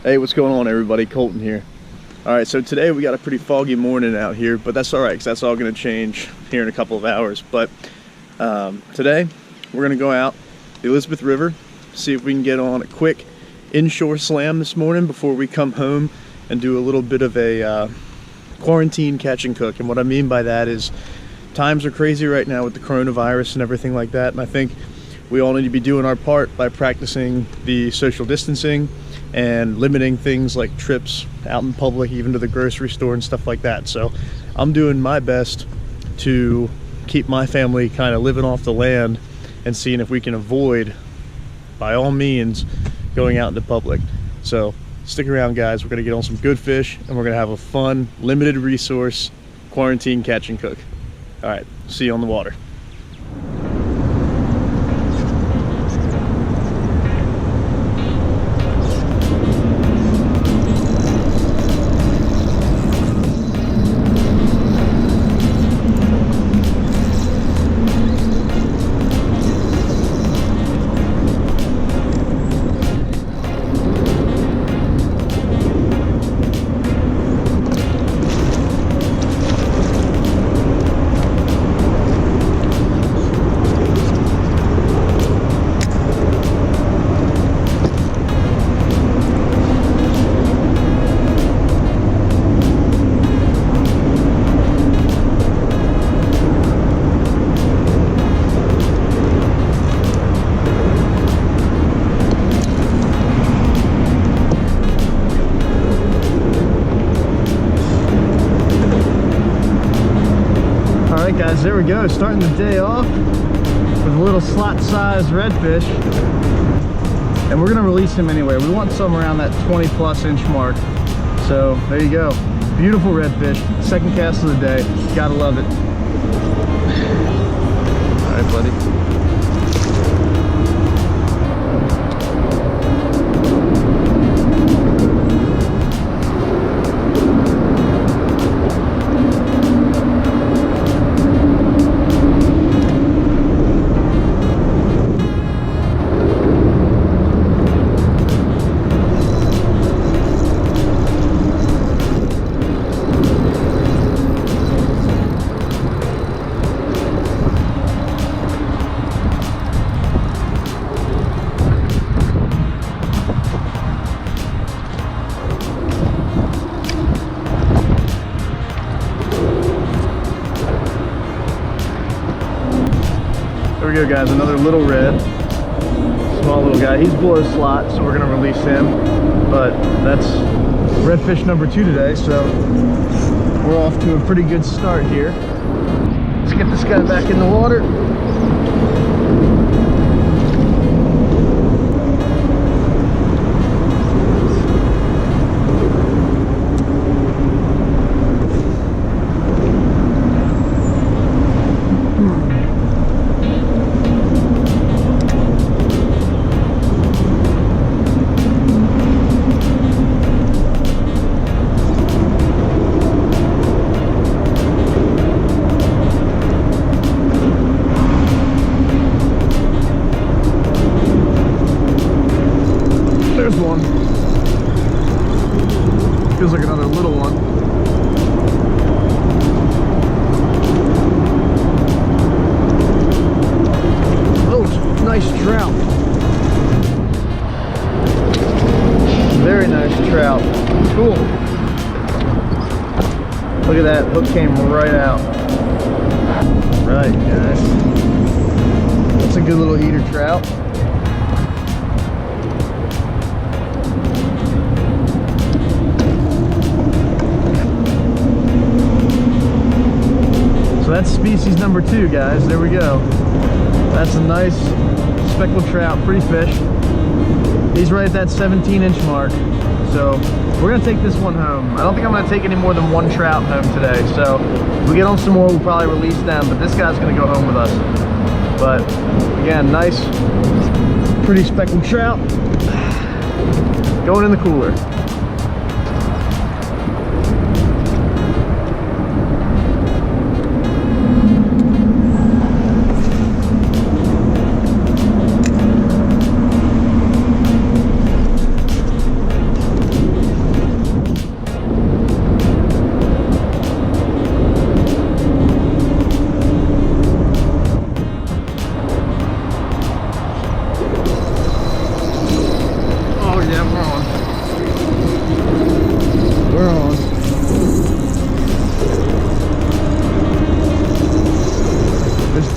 Hey, what's going on, everybody? Colton here. All right, so today we got a pretty foggy morning out here, but that's all right because that's all going to change here in a couple of hours. But today we're going to go out the Elizabeth River, see if we can get on a quick inshore slam this morning before we come home and do a little bit of a quarantine catch and cook. And what I mean by that is times are crazy right now with the coronavirus and everything like that, and I think we all need to be doing our part by practicing the social distancing and limiting things like trips out in public, even to the grocery store and stuff like that. So I'm doing my best to keep my family kind of living off the land and seeing if we can avoid, by all means, going out into public. So stick around, guys. We're gonna get on some good fish and we're gonna have a fun, limited resource quarantine catch and cook. All right, see you on the water. Alright guys, there we go, starting the day off with a little slot-sized redfish, and we're going to release him anyway. We want some around that 20+ inch mark, so there you go. Beautiful redfish, second cast of the day, gotta love it. Alright buddy. There we go, guys, another little red, small little guy. He's below slot, so we're gonna release him, but that's redfish number 2 today, so we're off to a pretty good start here. Let's get this guy back in the water. There's one. Feels like another little one. Oh, nice trout. Very nice trout. Cool. Look at that, hook came right out. Right, guys. That's a good little eater trout. So that's species number 2, guys. There we go. That's a nice speckled trout, pretty fish. He's right at that 17-inch mark. So we're gonna take this one home. I don't think I'm gonna take any more than 1 trout home today. So if we get on some more, we'll probably release them, but this guy's gonna go home with us. But again, nice, pretty speckled trout. Going in the cooler.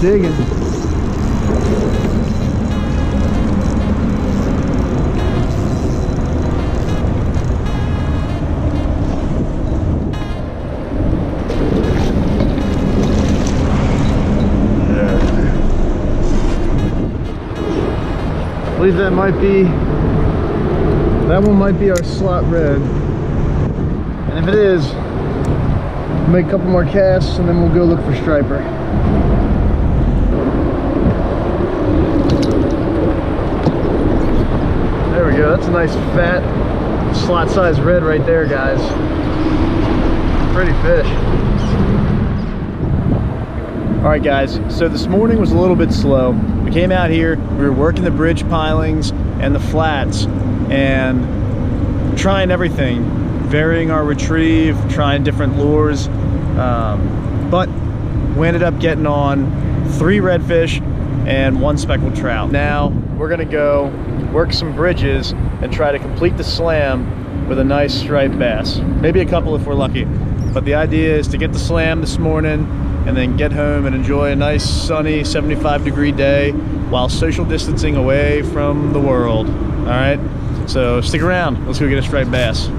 digging. I believe that one might be our slot red. And if it is, we'll make a couple more casts and then we'll go look for striper. There we go. That's a nice fat slot size red right there, guys. Pretty fish. All right, guys, so this morning was a little bit slow. We came out here, we were working the bridge pilings and the flats and trying everything, varying our retrieve, trying different lures, but we ended up getting on 3 redfish and 1 speckled trout. Now we're gonna go work some bridges and try to complete the slam with a nice striped bass, maybe a couple if we're lucky. But the idea is to get the slam this morning and then get home and enjoy a nice sunny 75-degree day while social distancing away from the world. All right, so stick around. Let's go get a striped bass.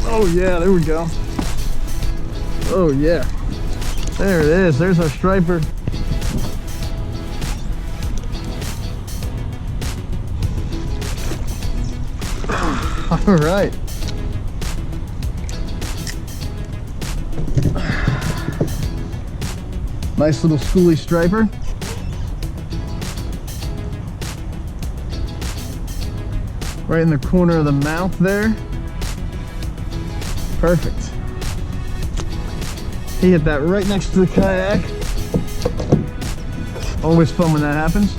Oh yeah, there we go. Oh yeah, there it is. There's our striper. All right. Nice little schoolie striper. Right in the corner of the mouth there. Perfect. He hit that right next to the kayak. Always fun when that happens.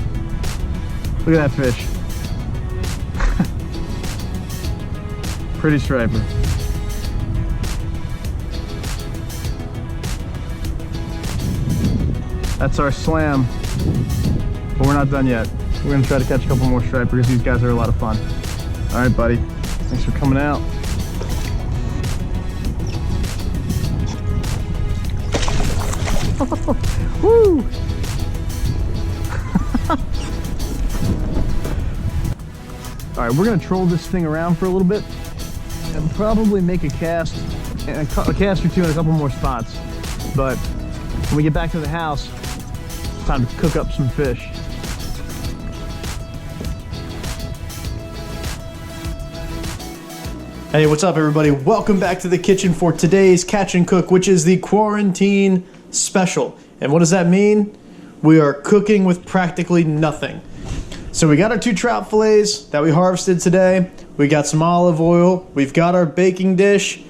Look at that fish. Pretty striper. That's our slam, but we're not done yet. We're gonna try to catch a couple more stripers because these guys are a lot of fun. All right, buddy. Thanks for coming out. Woo! All right, we're gonna troll this thing around for a little bit and probably make a cast or two in a couple more spots. But when we get back to the house, it's time to cook up some fish. Hey, what's up everybody? Welcome back to the kitchen for today's catch and cook, which is the quarantine special. And what does that mean? We are cooking with practically nothing. So we got our 2 trout fillets that we harvested today. We got some olive oil. We've got our baking dish.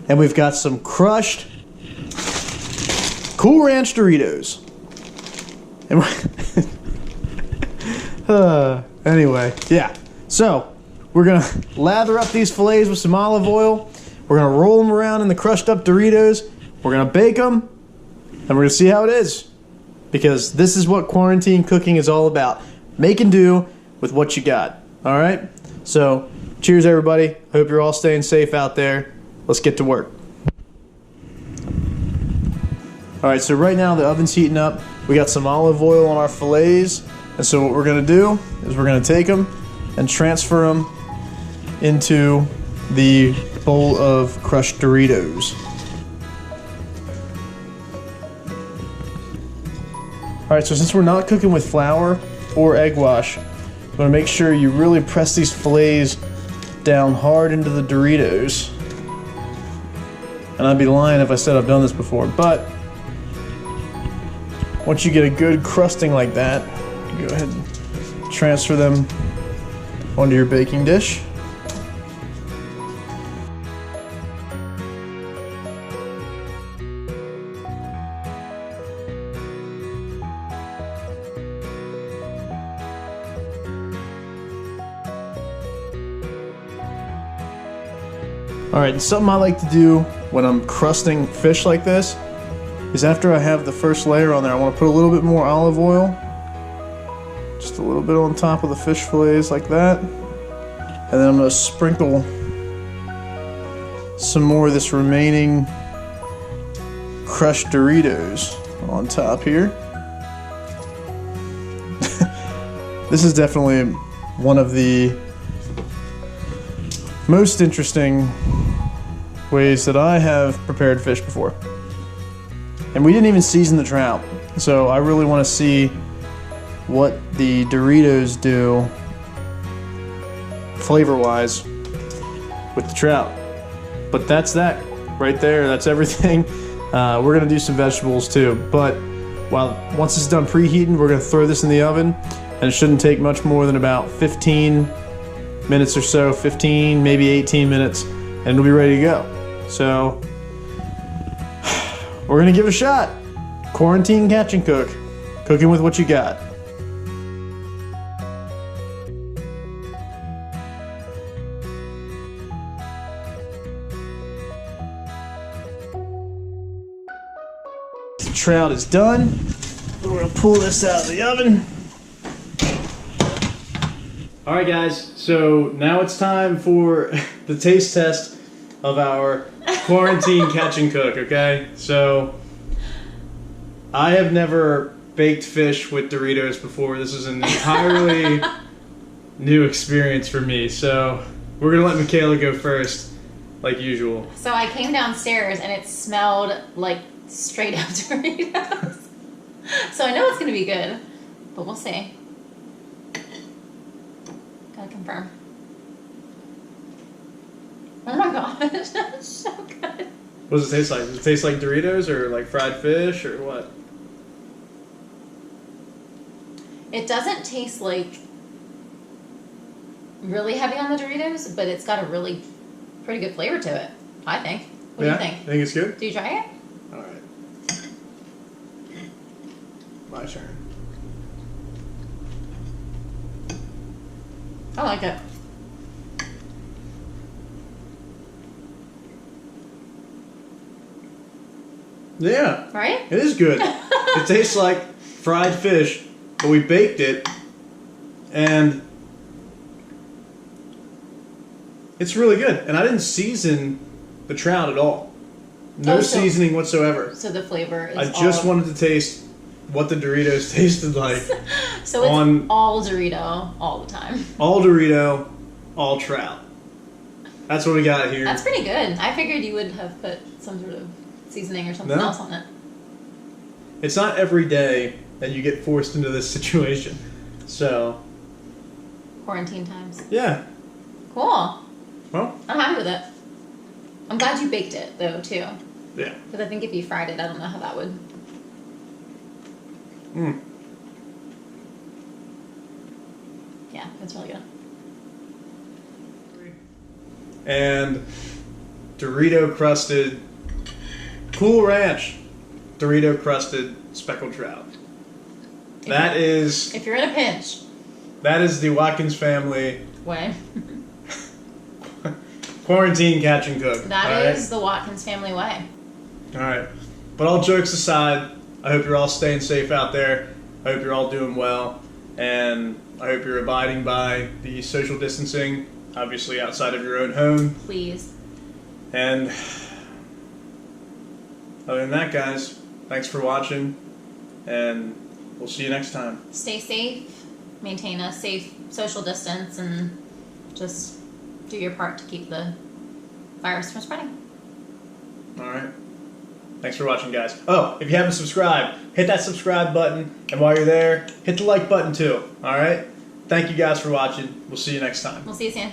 And we've got some crushed Cool Ranch Doritos. And anyway, yeah. So we're gonna lather up these fillets with some olive oil. We're gonna roll them around in the crushed up Doritos. We're gonna bake them. And we're gonna see how it is, because this is what quarantine cooking is all about. Make and do with what you got, all right? So, cheers everybody. Hope you're all staying safe out there. Let's get to work. All right, so right now the oven's heating up. We got some olive oil on our fillets. And so what we're gonna do is we're gonna take them and transfer them into the bowl of crushed Doritos. All right, so since we're not cooking with flour or egg wash, I'm gonna make sure you really press these fillets down hard into the Doritos. And I'd be lying if I said I've done this before, but once you get a good crusting like that, go ahead and transfer them onto your baking dish. Alright, something I like to do when I'm crusting fish like this is after I have the first layer on there, I want to put a little bit more olive oil. Just a little bit on top of the fish fillets like that. And then I'm going to sprinkle some more of this remaining crushed Doritos on top here. This is definitely one of the most interesting ways that I have prepared fish before. And we didn't even season the trout, so I really want to see what the Doritos do flavor-wise with the trout. But that's that right there. That's everything. We're gonna do some vegetables too, but once it's done preheating, we're gonna throw this in the oven, and it shouldn't take much more than about 15 minutes or so, 15, maybe 18 minutes, and it'll be ready to go. So we're gonna give it a shot. Quarantine catch and cook. Cooking with what you got. The trout is done. We're gonna pull this out of the oven. All right, guys, so now it's time for the taste test of our quarantine catch and cook, okay? So I have never baked fish with Doritos before. This is an entirely new experience for me. So we're gonna let Michaela go first, like usual. So I came downstairs and it smelled like straight up Doritos. So I know it's gonna be good, but we'll see. Gotta confirm. Oh my gosh, that's so good. What does it taste like? Does it taste like Doritos or like fried fish or what? It doesn't taste like really heavy on the Doritos, but it's got a really pretty good flavor to it, I think. What do you think? Think it's good? Do you try it? Alright. My turn. I like it. Yeah. Right? It is good. It tastes like fried fish, but we baked it, and it's really good. And I didn't season the trout at all. No seasoning whatsoever. So the flavor is I just wanted to taste what the Doritos tasted like. So it's all Dorito all the time. All Dorito, all trout. That's what we got here. That's pretty good. I figured you would have put some sort of seasoning or something else on it. It's not every day that you get forced into this situation. So. Quarantine times. Yeah. Cool. Well. I'm happy with it. I'm glad you baked it, though, too. Yeah. Because I think if you fried it, I don't know how that would. Mm. Yeah, it's really good. And Dorito crusted Cool Ranch Dorito crusted speckled trout. If you're in a pinch. That is the Watkins family Way. quarantine catch and cook. That is the Watkins family way. Alright. But all jokes aside, I hope you're all staying safe out there. I hope you're all doing well. And I hope you're abiding by the social distancing, obviously outside of your own home. Please. And other than that, guys, thanks for watching. And we'll see you next time. Stay safe. Maintain a safe social distance. And just do your part to keep the virus from spreading. Alright. Thanks for watching, guys. Oh, if you haven't subscribed, hit that subscribe button. And while you're there, hit the like button too. Alright? Thank you guys for watching. We'll see you next time. We'll see you soon.